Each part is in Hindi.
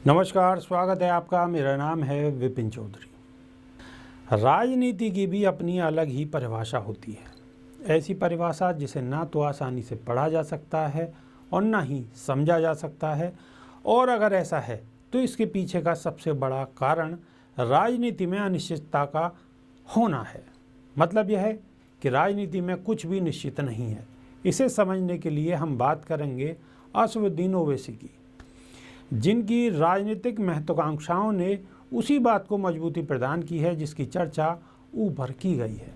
नमस्कार, स्वागत है आपका। मेरा नाम है विपिन चौधरी। राजनीति की भी अपनी अलग ही परिभाषा होती है। ऐसी परिभाषा जिसे ना तो आसानी से पढ़ा जा सकता है और ना ही समझा जा सकता है, और अगर ऐसा है तो इसके पीछे का सबसे बड़ा कारण राजनीति में अनिश्चितता का होना है। मतलब यह है कि राजनीति में कुछ भी निश्चित नहीं है। इसे समझने के लिए हम बात करेंगे असदुद्दीन ओवैसी की, जिनकी राजनीतिक महत्वाकांक्षाओं ने उसी बात को मजबूती प्रदान की है जिसकी चर्चा ऊपर की गई है।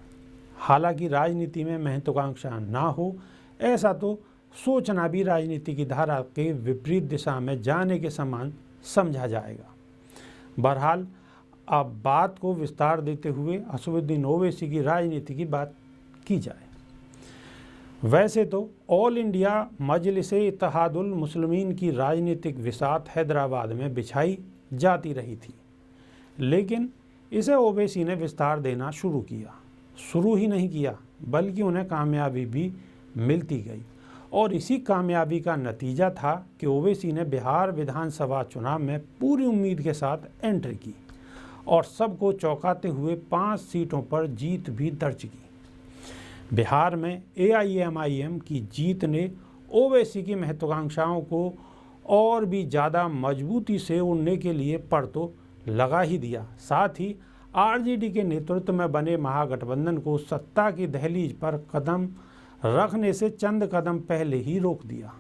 हालांकि राजनीति में महत्वाकांक्षा ना हो, ऐसा तो सोचना भी राजनीति की धारा के विपरीत दिशा में जाने के समान समझा जाएगा। बहरहाल, अब बात को विस्तार देते हुए असदुद्दीन ओवैसी की राजनीति की बात की जाए। वैसे तो ऑल इंडिया मजलिस-ए-इत्तेहादुल मुस्लिमीन की राजनीतिक विसात हैदराबाद में बिछाई जाती रही थी, लेकिन इसे ओवैसी ने विस्तार देना शुरू किया। शुरू ही नहीं किया बल्कि उन्हें कामयाबी भी मिलती गई, और इसी कामयाबी का नतीजा था कि ओवैसी ने बिहार विधानसभा चुनाव में पूरी उम्मीद के साथ एंट्री की और सबको चौंकाते हुए 5 सीटों पर जीत भी दर्ज की। बिहार में AIMIM की जीत ने ओवैसी की महत्वाकांक्षाओं को और भी ज़्यादा मजबूती से उड़ने के लिए पर तो लगा ही दिया। साथ ही RJD के नेतृत्व में बने महागठबंधन को सत्ता की दहलीज पर कदम रखने से चंद कदम पहले ही रोक दिया।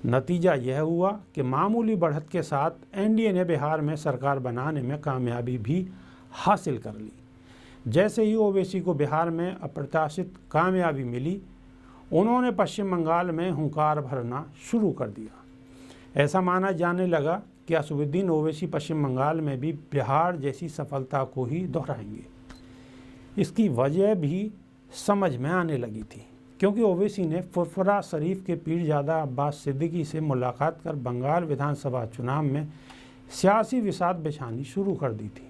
नतीजा यह हुआ कि मामूली बढ़त के साथ NDA ने बिहार में सरकार बनाने में कामयाबी भी हासिल कर ली। जैसे ही ओवैसी को बिहार में अप्रत्याशित कामयाबी मिली, उन्होंने पश्चिम बंगाल में हुंकार भरना शुरू कर दिया। ऐसा माना जाने लगा कि असदुद्दीन ओवैसी पश्चिम बंगाल में भी बिहार जैसी सफलता को ही दोहराएंगे। इसकी वजह भी समझ में आने लगी थी, क्योंकि ओवैसी ने फुरफुरा शरीफ के पीरजादा अब्बास सिद्दीकी से मुलाकात कर बंगाल विधानसभा चुनाव में सियासी विसात बिछानी शुरू कर दी थी,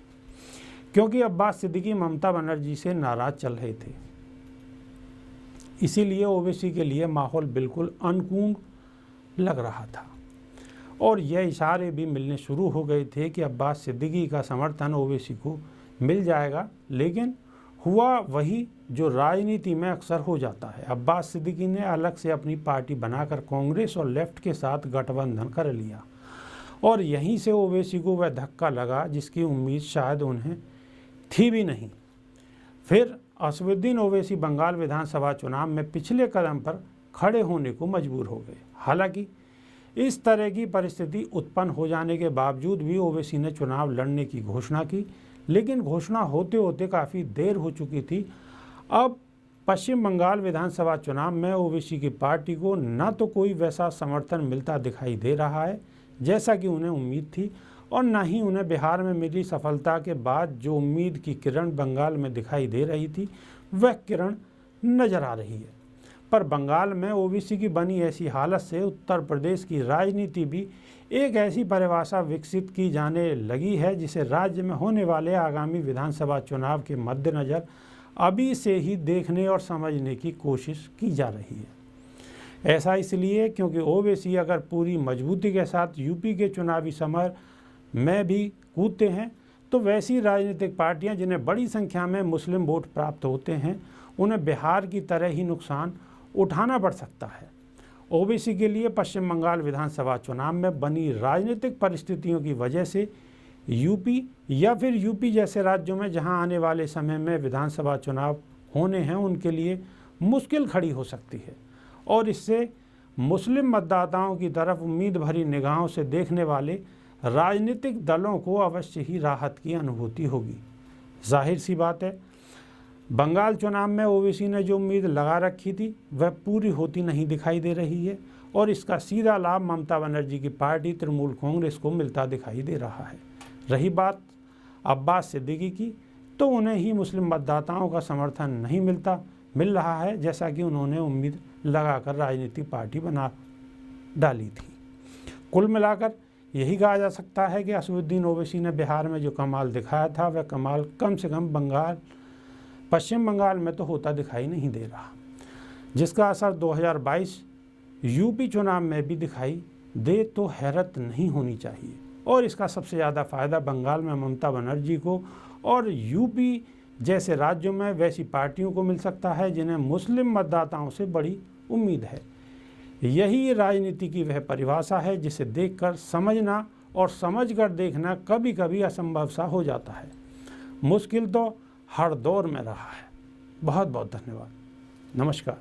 क्योंकि अब्बास सिद्दीकी ममता बनर्जी से नाराज चल रहे थे। इसीलिए ओवैसी के लिए माहौल बिल्कुल अनुकूल लग रहा था, और यह इशारे भी मिलने शुरू हो गए थे कि अब्बास सिद्दीकी का समर्थन ओवैसी को मिल जाएगा। लेकिन हुआ वही जो राजनीति में अक्सर हो जाता है। अब्बास सिद्दीकी ने अलग से अपनी पार्टी बनाकर कांग्रेस और लेफ्ट के साथ गठबंधन कर लिया, और यहीं से ओवैसी को वह धक्का लगा जिसकी उम्मीद शायद उन्हें थी भी नहीं। फिर असदुद्दीन ओवैसी बंगाल विधानसभा चुनाव में पिछले कदम पर खड़े होने को मजबूर हो गए। हालांकि इस तरह की परिस्थिति उत्पन्न हो जाने के बावजूद भी ओवैसी ने चुनाव लड़ने की घोषणा की, लेकिन घोषणा होते होते काफ़ी देर हो चुकी थी। अब पश्चिम बंगाल विधानसभा चुनाव में ओवैसी की पार्टी को न तो कोई वैसा समर्थन मिलता दिखाई दे रहा है जैसा कि उन्हें उम्मीद थी, और न ही उन्हें बिहार में मिली सफलता के बाद जो उम्मीद की किरण बंगाल में दिखाई दे रही थी वह किरण नजर आ रही है। पर बंगाल में ओवैसी की बनी ऐसी हालत से उत्तर प्रदेश की राजनीति भी एक ऐसी परिभाषा विकसित की जाने लगी है जिसे राज्य में होने वाले आगामी विधानसभा चुनाव के मद्देनज़र अभी से ही देखने और समझने की कोशिश की जा रही है। ऐसा इसलिए क्योंकि ओवैसी अगर पूरी मजबूती के साथ यूपी के चुनावी समर में भी कूदते हैं, तो वैसी राजनीतिक पार्टियां जिन्हें बड़ी संख्या में मुस्लिम वोट प्राप्त होते हैं, उन्हें बिहार की तरह ही नुकसान उठाना पड़ सकता है। ओवैसी के लिए पश्चिम बंगाल विधानसभा चुनाव में बनी राजनीतिक परिस्थितियों की वजह से यूपी या फिर यूपी जैसे राज्यों में जहां आने वाले समय में विधानसभा चुनाव होने हैं, उनके लिए मुश्किल खड़ी हो सकती है, और इससे मुस्लिम मतदाताओं की तरफ उम्मीद भरी निगाहों से देखने वाले राजनीतिक दलों को अवश्य ही राहत की अनुभूति होगी। जाहिर सी बात है, बंगाल चुनाव में ओवैसी ने जो उम्मीद लगा रखी थी वह पूरी होती नहीं दिखाई दे रही है, और इसका सीधा लाभ ममता बनर्जी की पार्टी तृणमूल कांग्रेस को मिलता दिखाई दे रहा है। रही बात अब्बास सिद्दीकी की, तो उन्हें ही मुस्लिम मतदाताओं का समर्थन नहीं मिल रहा है, जैसा कि उन्होंने उम्मीद लगाकर राजनीतिक पार्टी बना डाली थी। कुल मिलाकर यही कहा जा सकता है कि असदुद्दीन ओवैसी ने बिहार में जो कमाल दिखाया था वह कमाल कम से कम पश्चिम बंगाल में तो होता दिखाई नहीं दे रहा, जिसका असर 2022 यूपी चुनाव में भी दिखाई दे तो हैरत नहीं होनी चाहिए। और इसका सबसे ज़्यादा फ़ायदा बंगाल में ममता बनर्जी को और यूपी जैसे राज्यों में वैसी पार्टियों को मिल सकता है जिन्हें मुस्लिम मतदाताओं से बड़ी उम्मीद है। यही राजनीति की वह परिभाषा है जिसे देखकर समझना और समझकर देखना कभी कभी असंभव सा हो जाता है। मुश्किल तो हर दौर में रहा है। बहुत बहुत धन्यवाद। नमस्कार।